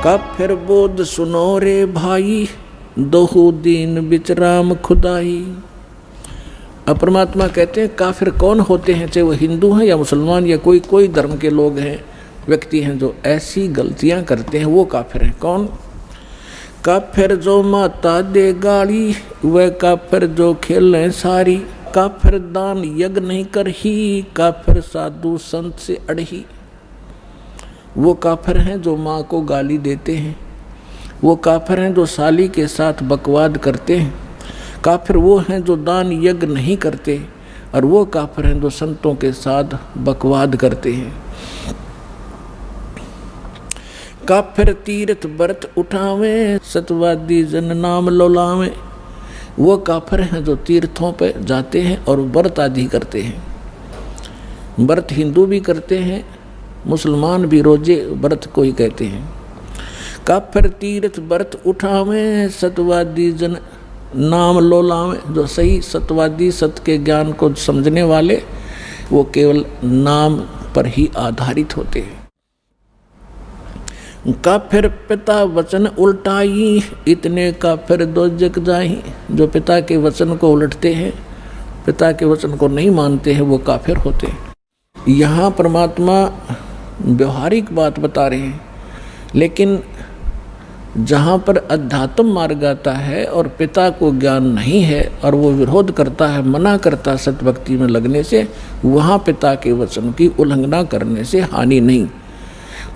का फिर बोध सुनो रे भाई, दोहू दीन बिचराम खुदाई। अब परमात्मा कहते हैं काफिर कौन होते हैं, चाहे वो हिंदू हैं या मुसलमान या कोई धर्म के लोग हैं, व्यक्ति हैं जो ऐसी गलतियां करते हैं, वो काफिर हैं। कौन? काफिर जो माता दे गाली, वह काफिर जो खेलें सारी। काफिर दान यज्ञ नहीं करही, काफिर साधु संत से अड़ही। वो काफिर हैं जो माँ को गाली देते हैं, वो काफिर हैं जो साली के साथ बकवाद करते हैं, काफिर वो हैं जो दान यज्ञ नहीं करते, और वो काफिर हैं जो संतों के साथ बकवाद करते हैं। काफिर तीर्थ व्रत उठावे, सतवादी जन नाम लोलावे। वो काफिर हैं जो तीर्थों पे जाते हैं और व्रत आदि करते हैं। व्रत हिंदू भी करते हैं, मुसलमान भी रोजे व्रत को ही कहते हैं। काफिर तीर्थ व्रत उठावे, सतवादी जन नाम लोलावे। जो सही सतवादी, सत्य के ज्ञान को समझने वाले, वो केवल नाम पर ही आधारित होते हैं। काफिर पिता वचन उल्टाई, इतने काफिर दो जग जाही। जो पिता के वचन को उलटते हैं, पिता के वचन को नहीं मानते हैं, वो काफिर होते हैं। यहाँ परमात्मा व्यवहारिक बात बता रहे हैं, लेकिन जहाँ पर अध्यात्म मार्ग आता है और पिता को ज्ञान नहीं है और वो विरोध करता है, मना करता है सत्य भक्ति में लगने से, वहाँ पिता के वचन की उल्लंघना करने से हानि नहीं।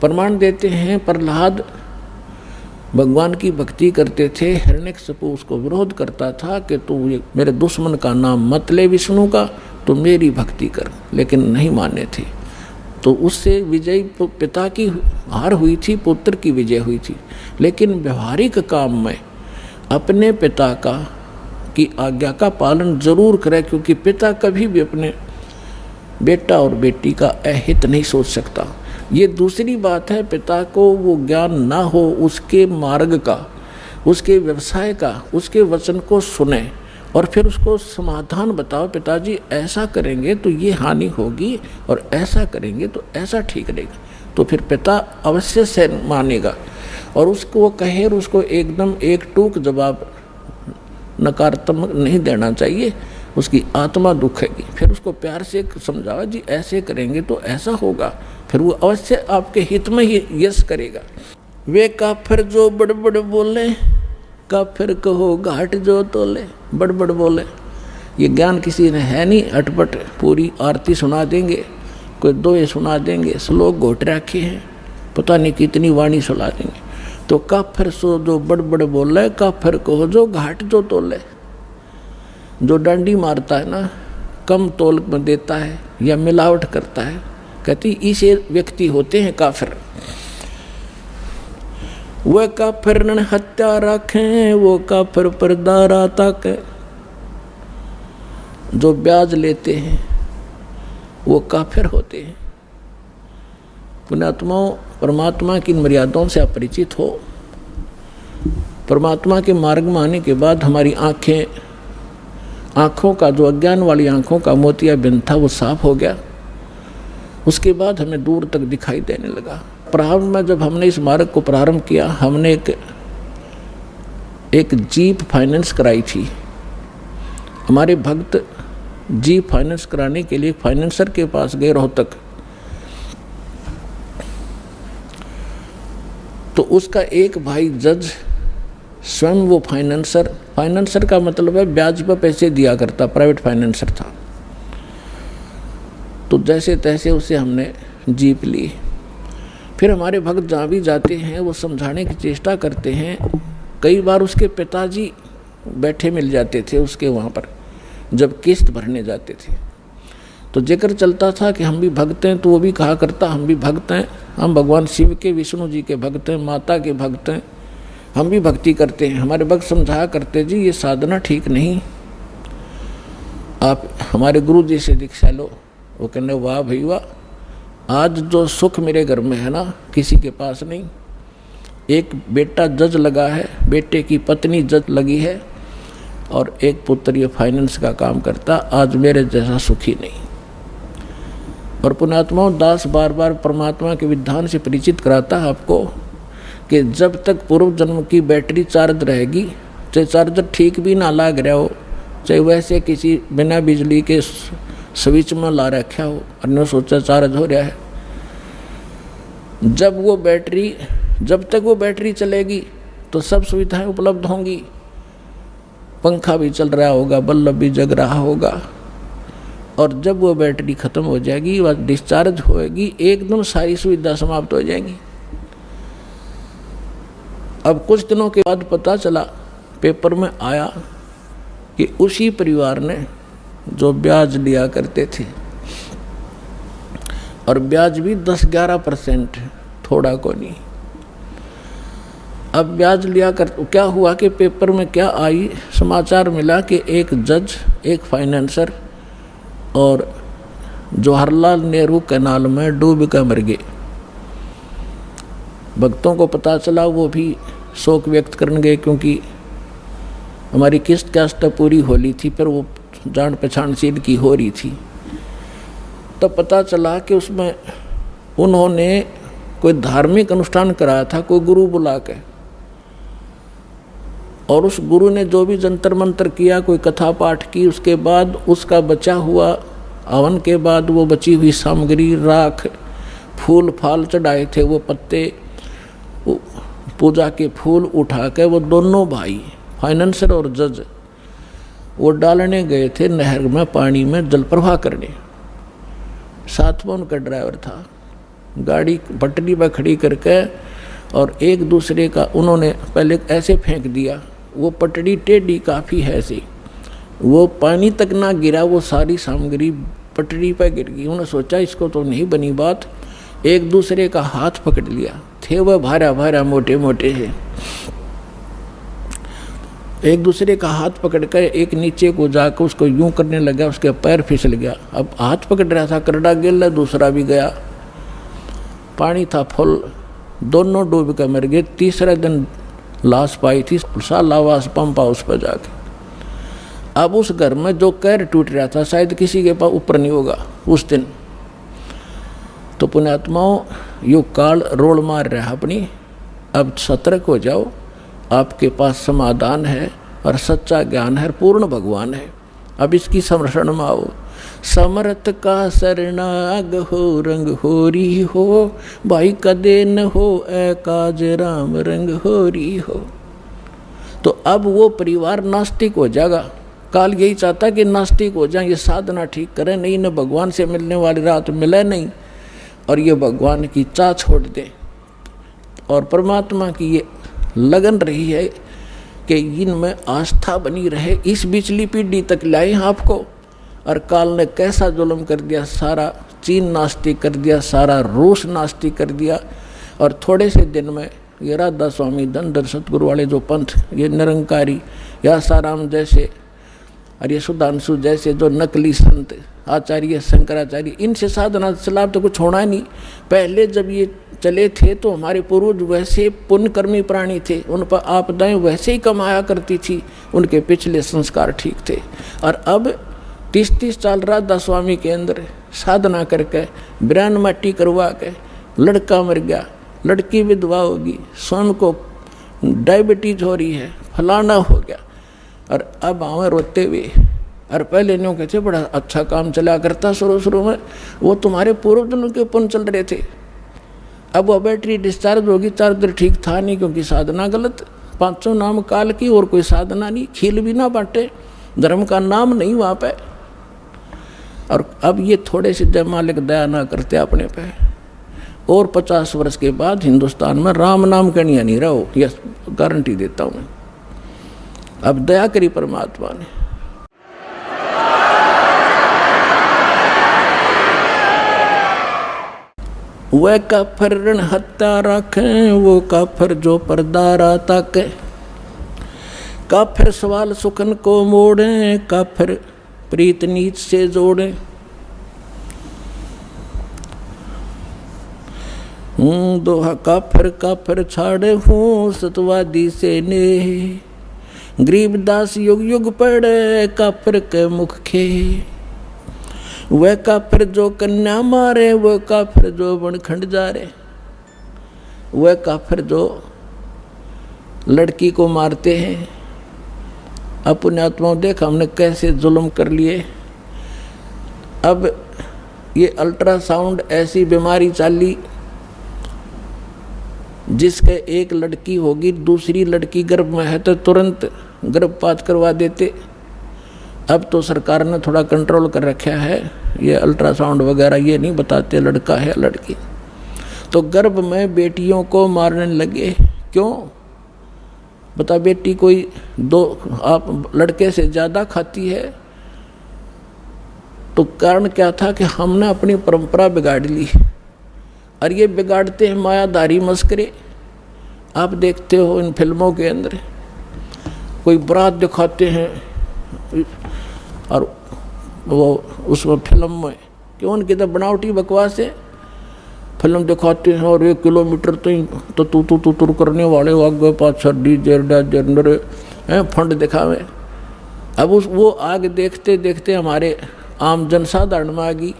प्रमाण देते हैं, प्रहलाद भगवान की भक्ति करते थे, हिरण्यकशिपु उसको विरोध करता था कि तू मेरे दुश्मन का नाम मत ले विष्णु का, तो मेरी भक्ति कर, लेकिन नहीं माने थे। तो उससे विजय पिता की हार हुई थी, पुत्र की विजय हुई थी। लेकिन व्यवहारिक काम में अपने पिता की आज्ञा का पालन जरूर करें, क्योंकि पिता कभी भी अपने बेटा और बेटी का अहित नहीं सोच सकता। ये दूसरी बात है, पिता को वो ज्ञान ना हो उसके मार्ग का, उसके व्यवसाय का, उसके वचन को सुने और फिर उसको समाधान बताओ, पिताजी ऐसा करेंगे तो ये हानि होगी और ऐसा करेंगे तो ऐसा ठीक रहेगा। तो फिर पिता अवश्य से मानेगा और उसको वो कहे और उसको एकदम एक टूक जवाब नकारात्मक नहीं देना चाहिए, उसकी आत्मा दुखेगी। फिर उसको प्यार से समझाओ, जी ऐसे करेंगे तो ऐसा होगा, फिर वो अवश्य आपके हित में ही यश करेगा। वे काफिर जो बड़बड़ बोले, काफिर कहो घाट जो तोले। बड़बड़ बोले, ये ज्ञान किसी ने है नहीं, अटपट पूरी आरती सुना देंगे, कोई दोहे सुना देंगे, श्लोक घोट रखे हैं, पता नहीं कितनी वाणी सुना देंगे। तो काफिर सो जो बड़बड़ बोले, काफिर कहो जो घाट जो तोले। जो डंडी मारता है ना, कम तोल में देता है या मिलावट करता है, कहती इसे व्यक्ति होते हैं काफिर। वह काफिर न हत्या रखें, वो काफिर परदारा तक। जो ब्याज लेते हैं वो काफिर होते हैं। पुण्यात्माओं, परमात्मा की मर्यादाओं से अपरिचित हो। परमात्मा के मार्ग में आने के बाद हमारी आँखों का जो अज्ञान वाली आँखों का मोतियाबिंद था वो साफ हो गया। उसके बाद हमें दूर तक दिखाई देने लगा। प्रारंभ में जब हमने इस मार्ग को प्रारंभ किया, हमने एक जीप फाइनेंस कराई थी। हमारे भक्त जीप फाइनेंस कराने के लिए फाइनेंसर के पास गए रोहतक। तो उसका एक भाई जज स्वयं वो फाइनेंसर का मतलब है ब्याज पर पैसे दिया करता, प्राइवेट फाइनेंसर था। तो जैसे तैसे उसे हमने जीप ली। फिर हमारे भक्त जहाँ भी जाते हैं वो समझाने की चेष्टा करते हैं। कई बार उसके पिताजी बैठे मिल जाते थे उसके वहाँ पर, जब किस्त भरने जाते थे। तो जिक्र चलता था कि हम भी भक्त हैं, तो वो भी कहा करता हम भी भक्त हैं, हम भगवान शिव के, विष्णु जी के भक्त हैं, माता के भक्त हैं, हम भी भक्ति करते हैं। हमारे भक्त समझाया करते, जी ये साधना ठीक नहीं, आप हमारे गुरु जी से दीक्षा लो। वो कहने वाह भाई वाह, आज जो सुख मेरे घर में है ना, किसी के पास नहीं। एक बेटा जज लगा है, बेटे की पत्नी जज लगी है, और एक पुत्र ये फाइनेंस का काम करता, आज मेरे जैसा सुखी नहीं। और पुण्यात्माओं, दास बार बार परमात्मा के विधान से परिचित कराता है आपको कि जब तक पूर्व जन्म की बैटरी चार्ज रहेगी, चाहे चार्जर ठीक भी ना लग रहा हो, चाहे वैसे किसी बिना बिजली के स्विच में ला रखा हो और न सोचा चार्ज हो रहा है, जब तक वो बैटरी चलेगी तो सब सुविधाएं उपलब्ध होंगी। पंखा भी चल रहा होगा, बल्ब भी जग रहा होगा। और जब वो बैटरी खत्म हो जाएगी, वह डिस्चार्ज होएगी, एकदम सारी सुविधा समाप्त हो जाएगी। अब कुछ दिनों के बाद पता चला, पेपर में आया कि उसी परिवार ने जो ब्याज लिया करते थे, और ब्याज भी 10-11%, थोड़ा को नहीं। अब ब्याज लिया कर क्या हुआ कि पेपर में क्या आई, समाचार मिला कि एक जज, एक फाइनेंसर और जवाहरलाल नेहरू कैनाल में डूब कर मर गए। भक्तों को पता चला, वो भी शोक व्यक्त करने गए, क्योंकि हमारी किस्त कास्ट पूरी होली थी, फिर वो जान पहचान सील की हो रही थी। तब पता चला कि उसमें उन्होंने कोई धार्मिक अनुष्ठान कराया था, कोई गुरु बुला के, और उस गुरु ने जो भी जंतर मंतर किया, कोई कथा पाठ की, उसके बाद उसका बचा हुआ हवन के बाद वो बची हुई सामग्री, राख, फूल फाल चढ़ाए थे, वो पत्ते, पूजा के फूल उठा के वो दोनों भाई फाइनेंसर और जज वो डालने गए थे नहर में, पानी में जल प्रवाह करने। साथ में उनका ड्राइवर था। गाड़ी पटरी पर खड़ी करके और एक दूसरे का उन्होंने पहले ऐसे फेंक दिया, वो पटड़ी टेढ़ी काफ़ी है सी, वो पानी तक ना गिरा, वो सारी सामग्री पटड़ी पर गिर गई। उन्होंने सोचा इसको तो नहीं बनी बात, एक दूसरे का हाथ पकड़ लिया, थे वह भारा भारा मोटे मोटे है, एक दूसरे का हाथ पकड़ कर एक नीचे को जाकर उसको यूं करने लगा, उसके पैर फिसल गया। अब हाथ पकड़ रहा था, करड़ा गिर, दूसरा भी गया, पानी था फुल, दोनों डूब कर मर गए। तीसरे दिन लाश पाई थी सालावास पंप हाउस पर जाके। अब उस घर में जो कैर टूट रहा था, शायद किसी के पास ऊपर नहीं होगा उस दिन। तो पुण्यात्माओं, यो काल रोल मार रहा अपनी, अब सतर्क हो जाओ, आपके पास समाधान है और सच्चा ज्ञान है, पूर्ण भगवान है। अब इसकी संरक्षण में आओ। समर्थ का शरणाग हो, रंग होरी हो, भाई कदे न हो ए काज राम, रंग होरी हो। तो अब वो परिवार नास्तिक हो जाएगा। काल यही चाहता कि नास्तिक हो जाए, ये साधना ठीक करें, नहीं न भगवान से मिलने वाली रात मिले नहीं, और ये भगवान की चाह छोड़ दे, और परमात्मा की ये लगन रही है कि इनमें आस्था बनी रहे, इस बिचली पीढ़ी तक लाए आपको। और काल ने कैसा जुल्म कर दिया, सारा चीन नास्तिक कर दिया, सारा रूस नास्तिक कर दिया। और थोड़े से दिन में ये राधा स्वामी, धनधर सतगुरु वाले जो पंथ, ये निरंकारी या साराम जैसे और ये सुधांशु जैसे जो नकली संत, आचार्य शंकराचार्य, इनसे साधना चला तो कुछ होना नहीं। पहले जब ये चले थे तो हमारे पूर्वज वैसे पुण्यकर्मी प्राणी थे, उन पर आपदाएं वैसे ही कमाया करती थी, उनके पिछले संस्कार ठीक थे। और अब 30-30 साल राधा स्वामी के अंदर साधना करके ब्रान माटी करवा के लड़का मर गया, लड़की विधवा होगी, स्वयं को डायबिटीज हो रही है, फलाना हो गया, और अब आवे रोते हुए। और पहले न्यों कहते बड़ा अच्छा काम चला करता शुरू में, वो तुम्हारे पूर्वजों के पुण्य चल रहे थे। अब वो बैटरी डिस्चार्ज होगी, चार्जर ठीक था नहीं, क्योंकि साधना गलत। 500 नाम काल की और कोई साधना नहीं, खील भी ना बांटे, धर्म का नाम नहीं वहाँ पे। और अब ये थोड़े से जय मालिक दया ना करते अपने पे, और 50 वर्ष के बाद हिंदुस्तान में राम नाम कनिया नहीं रहो, यह गारंटी देता हूँ मैं। अब दया करी परमात्मा ने। वह काफर रण हत्या रखें, वो काफर जो परदारा ताके, काफिर सवाल सुखन को मोड़े, काफिर प्रीत नीच से जोड़े। दोहा काफिर काफिर छाड़े हूँ, सतवादी से ने, गरीबदास युग युग पड़े, काफिर के मुख खे। वह काफिर जो कन्या मारे, वह काफिर जो बनखंड जा रे, वह काफिर जो लड़की को मारते हैं। अब पुण्यात्माओं देख हमने कैसे जुल्म कर लिए। अब ये अल्ट्रासाउंड ऐसी बीमारी चाली जिसके एक लड़की होगी, दूसरी लड़की गर्भ में है तो तुरंत गर्भपात करवा देते। अब तो सरकार ने थोड़ा कंट्रोल कर रखा है, ये अल्ट्रासाउंड वगैरह ये नहीं बताते लड़का है लड़की। तो गर्भ में बेटियों को मारने लगे। क्यों बता, बेटी कोई दो आप लड़के से ज़्यादा खाती है? तो कारण क्या था कि हमने अपनी परंपरा बिगाड़ ली, और ये बिगाड़ते हैं मायाधारी मस्करे। आप देखते हो इन फिल्मों के अंदर कोई बारात दिखाते हैं, और वो उसमें फिल्म में क्यों उनकी तो बनावटी बकवास है, फिल्म दिखाते हैं और 1 किलोमीटर तो तू करने वाले आगे पाछा डीजे जनरे हैं फंड दिखावे। अब वो आग देखते देखते हमारे आम जनसाधारण में आ गई।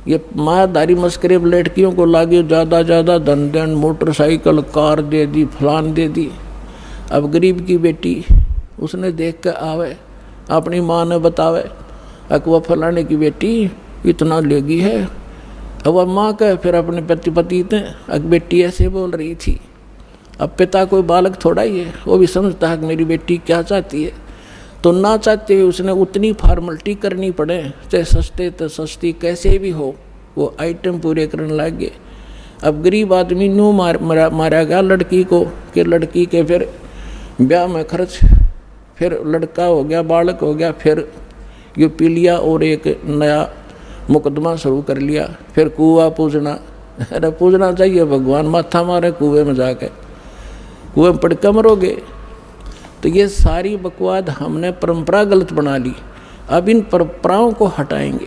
ये मायाधारी मस्करे लड़कियों को लागे ज़्यादा धन धन, मोटरसाइकिल कार दे दी, फलान दे दी। अब गरीब की बेटी उसने देख कर आवे, अपनी माँ ने बतावे अकवा फलाने की बेटी इतना लेगी है। अब वह माँ कहे फिर अपने पति ने अक बेटी ऐसे बोल रही थी। अब पिता कोई बालक थोड़ा ही है, वो भी समझता है कि मेरी बेटी क्या चाहती है। तो ना चाहते हुए उसने उतनी फॉर्मलिटी करनी पड़े, चाहे सस्ते तो सस्ती कैसे भी हो, वो आइटम पूरे करने लग गए। अब गरीब आदमी न्यू मारा गया लड़की को कि लड़की के फिर ब्याह में खर्च, फिर लड़का हो गया, बालक हो गया, फिर ये पी लिया और एक नया मुकदमा शुरू कर लिया। फिर कुआं पूजना, अरे पूजना चाहिए भगवान, माथा मारे कुएं में जाके, कुएं पड़ के मरोगे। तो ये सारी बकवाद हमने परंपरा गलत बना ली। अब इन परंपराओं को हटाएंगे।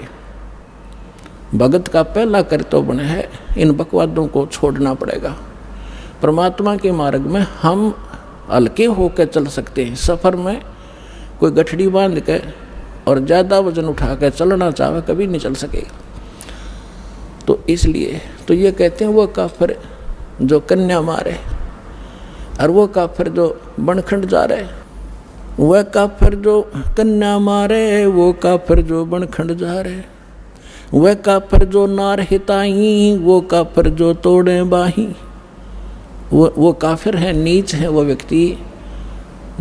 भगत का पहला कर्तव्य बने है इन बकवादों को छोड़ना पड़ेगा। परमात्मा के मार्ग में हम हल्के होकर चल सकते हैं। सफ़र में कोई गठड़ी बांध के और ज़्यादा वजन उठा कर चलना चाहे कभी नहीं चल सकेगा। तो इसलिए तो ये कहते हैं वो काफिर जो कन्या मारे, और वो काफिर जो बनखंड जा रहे, वह काफिर जो कन्या मारे, वो काफिर जो बनखंड जा रहे, वह काफिर जो नार हिताई, वो काफिर जो तोड़े बाही। वो काफिर है, नीच है वो व्यक्ति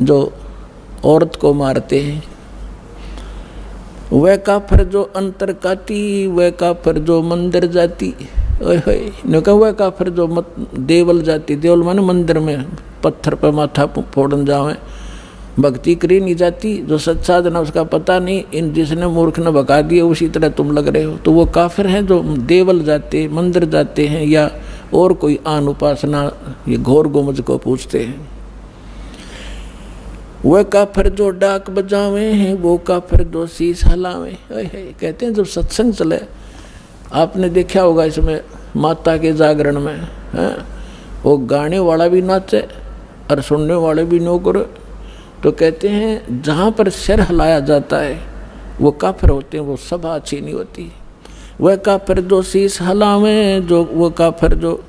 जो औरत को मारते हैं। वह काफिर जो अंतर काती, वह काफिर जो मंदिर जाती। वह काफिर जो देवल जाती, देवल माने मंदिर में पत्थर पर माथा फोड़न जावे, भक्ति करी नहीं जाती। जो सच्चा जना उसका पता नहीं, इन जिसने मूर्ख ने भगा दिया उसी तरह तुम लग रहे हो। तो वो काफिर हैं जो देवल जाते, मंदिर जाते हैं, या और कोई आन उपासना ये घोर गोमज को पूछते हैं। वह काफिर जो डाक बजावे हैं, वो काफिर जो शीश हलावे। कहते हैं जब सत्संग चले, आपने देखा होगा इसमें माता के जागरण में है, वो गाने वाला भी नाचे और सुनने वाले भी नो करे। तो कहते हैं जहाँ पर सिर हिलाया जाता है वो काफिर होते हैं, वो सभा अच्छी नहीं होती। वह काफिर जो शीश हलावे, जो वो काफिर जो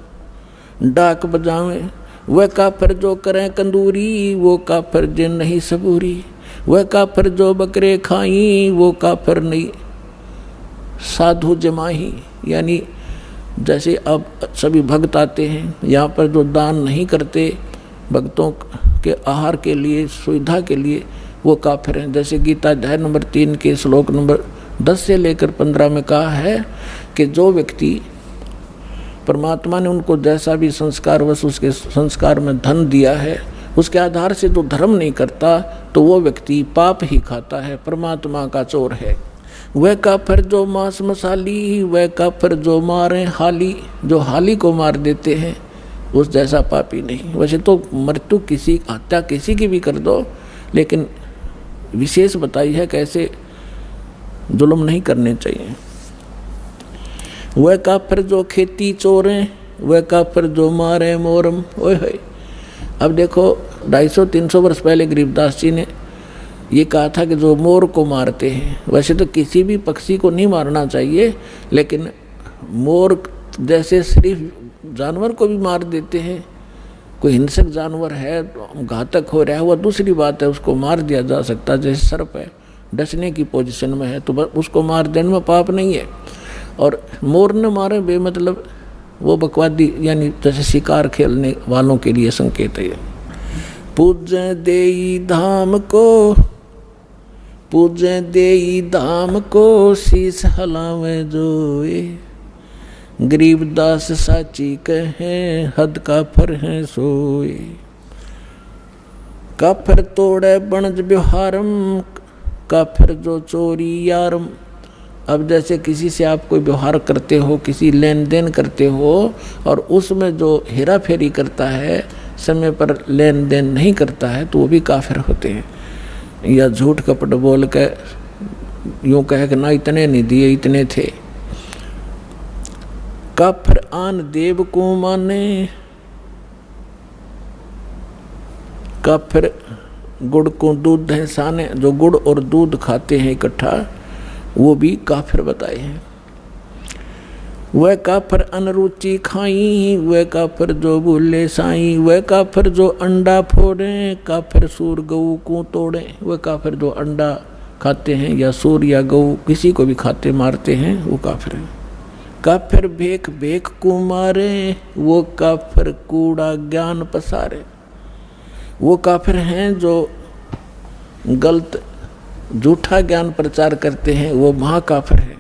डाक बजावे, वह काफिर जो करें कंदूरी, वो काफिर जिन नहीं सबूरी। वह काफिर जो बकरे खाई, वो काफिर नहीं साधु जमाही। यानी जैसे अब सभी भक्त आते हैं यहाँ पर जो दान नहीं करते भक्तों के आहार के लिए, सुविधा के लिए, वो काफिर हैं। जैसे गीता अध्याय नंबर 3 के श्लोक नंबर 10 से लेकर 15 में कहा है कि जो व्यक्ति परमात्मा ने उनको जैसा भी संस्कार वश उसके संस्कार में धन दिया है, उसके आधार से जो धर्म नहीं करता तो वो व्यक्ति पाप ही खाता है, परमात्मा का चोर है। वह काफिर जो मांस मसाली, वह काफिर जो मारे हाली, जो हाली को मार देते हैं उस जैसा पापी नहीं। वैसे तो मृत्यु किसी हत्या किसी की भी कर दो, लेकिन विशेष बताई है कैसे जुल्म नहीं करने चाहिए। वह काफिर जो खेती चोरें, वह काफिर जो मारे मोरम। ओए होए, अब देखो 250-300 वर्ष पहले गरीबदास जी ने ये कहा था कि जो मोर को मारते हैं, वैसे तो किसी भी पक्षी को नहीं मारना चाहिए, लेकिन मोर जैसे सिर्फ जानवर को भी मार देते हैं, कोई हिंसक जानवर है, घातक हो रहा है, वह दूसरी बात है, उसको मार दिया जा सकता है। जैसे सर्प है, डसने की पोजीशन में है तो उसको मार देने में पाप नहीं है। और मोर न मारे बेमतलब वो बकवादी, यानी जैसे शिकार खेलने वालों के लिए संकेत है। पूजे देई धाम को, पूजे देई धाम को, शीस हलावे जोए, गरीबदास साची कहे, हद काफर है सोए। काफर तोड़े बनज व्यवहारम, काफिर जो चोरी यारम। अब जैसे किसी से आप कोई व्यवहार करते हो, किसी लेन देन करते हो, और उसमें जो हेरा फेरी करता है, समय पर लेन देन नहीं करता है, तो वो भी काफिर होते हैं। या झूठ कपट बोल के यूँ कहे कि ना इतने नहीं दिए, इतने थे। काफिर आन देव को माने, काफिर गुड़ को दूध है साने। जो गुड़ और दूध खाते हैं इकट्ठा, वो भी काफिर बताए हैं। वह काफिर अनरुचि खाई, वह काफिर जो भूले साई, वह काफिर जो अंडा फोड़े, काफिर सूर गऊ को तोड़े। वह काफिर जो अंडा खाते हैं या सूर या गऊ किसी को भी खाते मारते हैं, वो काफिर है। काफिर भेख भेख को मारे, वो काफिर कूड़ा ज्ञान पसारे। वो काफिर हैं जो गलत झूठा ज्ञान प्रचार करते हैं, वो महाकाफिर है।